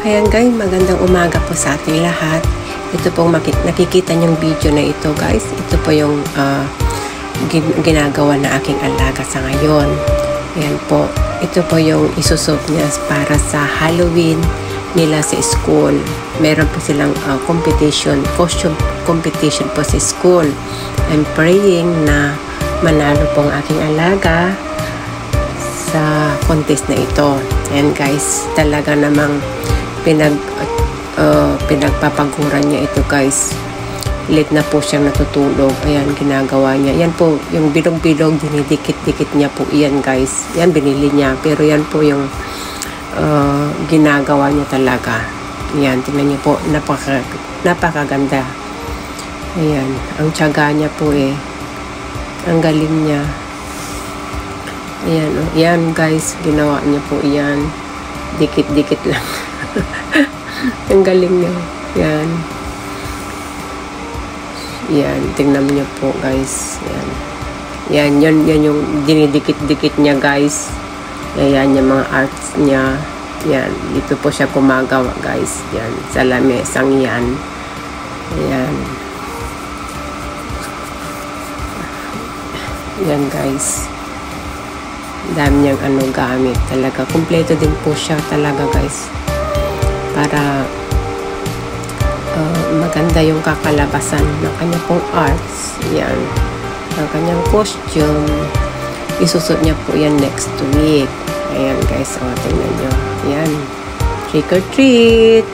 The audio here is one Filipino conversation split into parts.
Ayan guys, magandang umaga po sa ating lahat. Ito pong nakikita niyong video na ito guys. Ito po yung ginagawa na aking alaga sa ngayon. Ayan po. Ito po yung isusot niya para sa Halloween nila sa school. Meron po silang competition, costume competition po sa school. I'm praying na manalo pong aking alaga sa contest na ito. Ayan guys, talaga namang pinagpapaguran niya ito guys. Late na po siyang natutulog. Ayan, ginagawa niya. Yan po, yung bilog-bilog, dinidikit-dikit niya po. Yan guys. Yan, binili niya. Pero yan po yung ginagawa niya talaga. Yan, tingnan niyo po. Napakaganda. Ayan, ang tiyaga niya po eh. Ang galing niya. Ayan, oh. Yan guys, ginawa niya po yan. Dikit-dikit lang. Ang galing niya. Yan. Yan. Tingnan niyo po guys. Yan. Yan yung dinidikit-dikit niya guys. Yan yung mga arts niya. Yan. Dito po siya gumagawa guys. Yan. Sa lamesang yan. Yan. Yan guys. Dami niyang gamit. Talaga. Kompleto din po siya talaga guys. Para maganda yung kakalabasan ng kanya pong arts. Yan. Ang kanyang costume. Isusot niya po yan next week. Ayan guys. O, tingnan nyo. Yan. Trick or treat.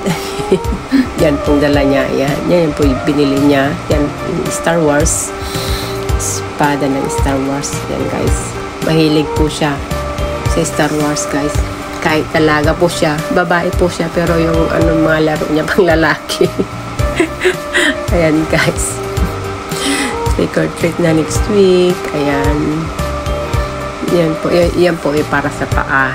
Yan pong dala niya. Yan. Yan po yung binili niya. Yan. Star Wars. Espada ng Star Wars. Yan guys. Mahilig po siya sa Star Wars guys. Kahit talaga po siya, babae po siya, pero yung mga laro niya pang lalaki. Ayan guys. Trick or treat na next week. Ayan. Yan po para sa paa.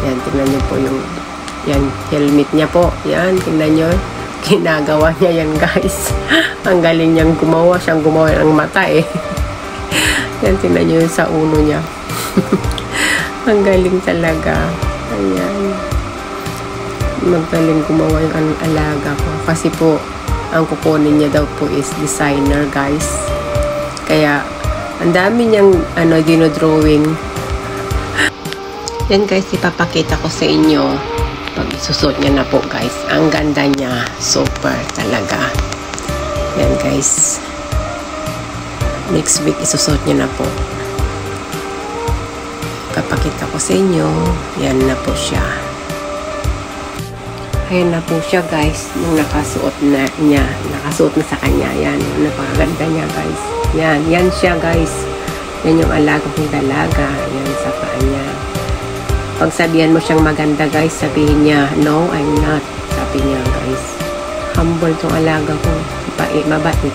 Yan, tingnan niyo po yung helmet niya po. Yan, tingnan niyo. Ginagawa niya yan guys. Ang galing niyang gumawa. Siyang gumawa ng mata eh. Yan, tingnan niyo sa ulo niya. Ang galing talaga. Ayan. Magaling gumawa yung alaga ko. Kasi po, ang kukunin niya daw po is designer, guys. Kaya, ang dami niyang dinodrawing. Yan, guys, ipapakita ko sa inyo. Pag isusot niya na po, guys. Ang ganda niya. Super talaga. Yan, guys. Next week, isusot niya na po. Papakita ko sa inyo. Yan na po siya. Ayan na po siya guys. Nung nakasuot na niya. Nakasuot na sa kanya. Yan. Napakaganda niya guys. Yan. Yan siya guys. Yan yung alaga kong dalaga. Yan sa paa niya. Pag sabihan mo siyang maganda guys, sabihin niya, no, I'm not. Sabi niya guys. Humble tong alaga ko. Mabait.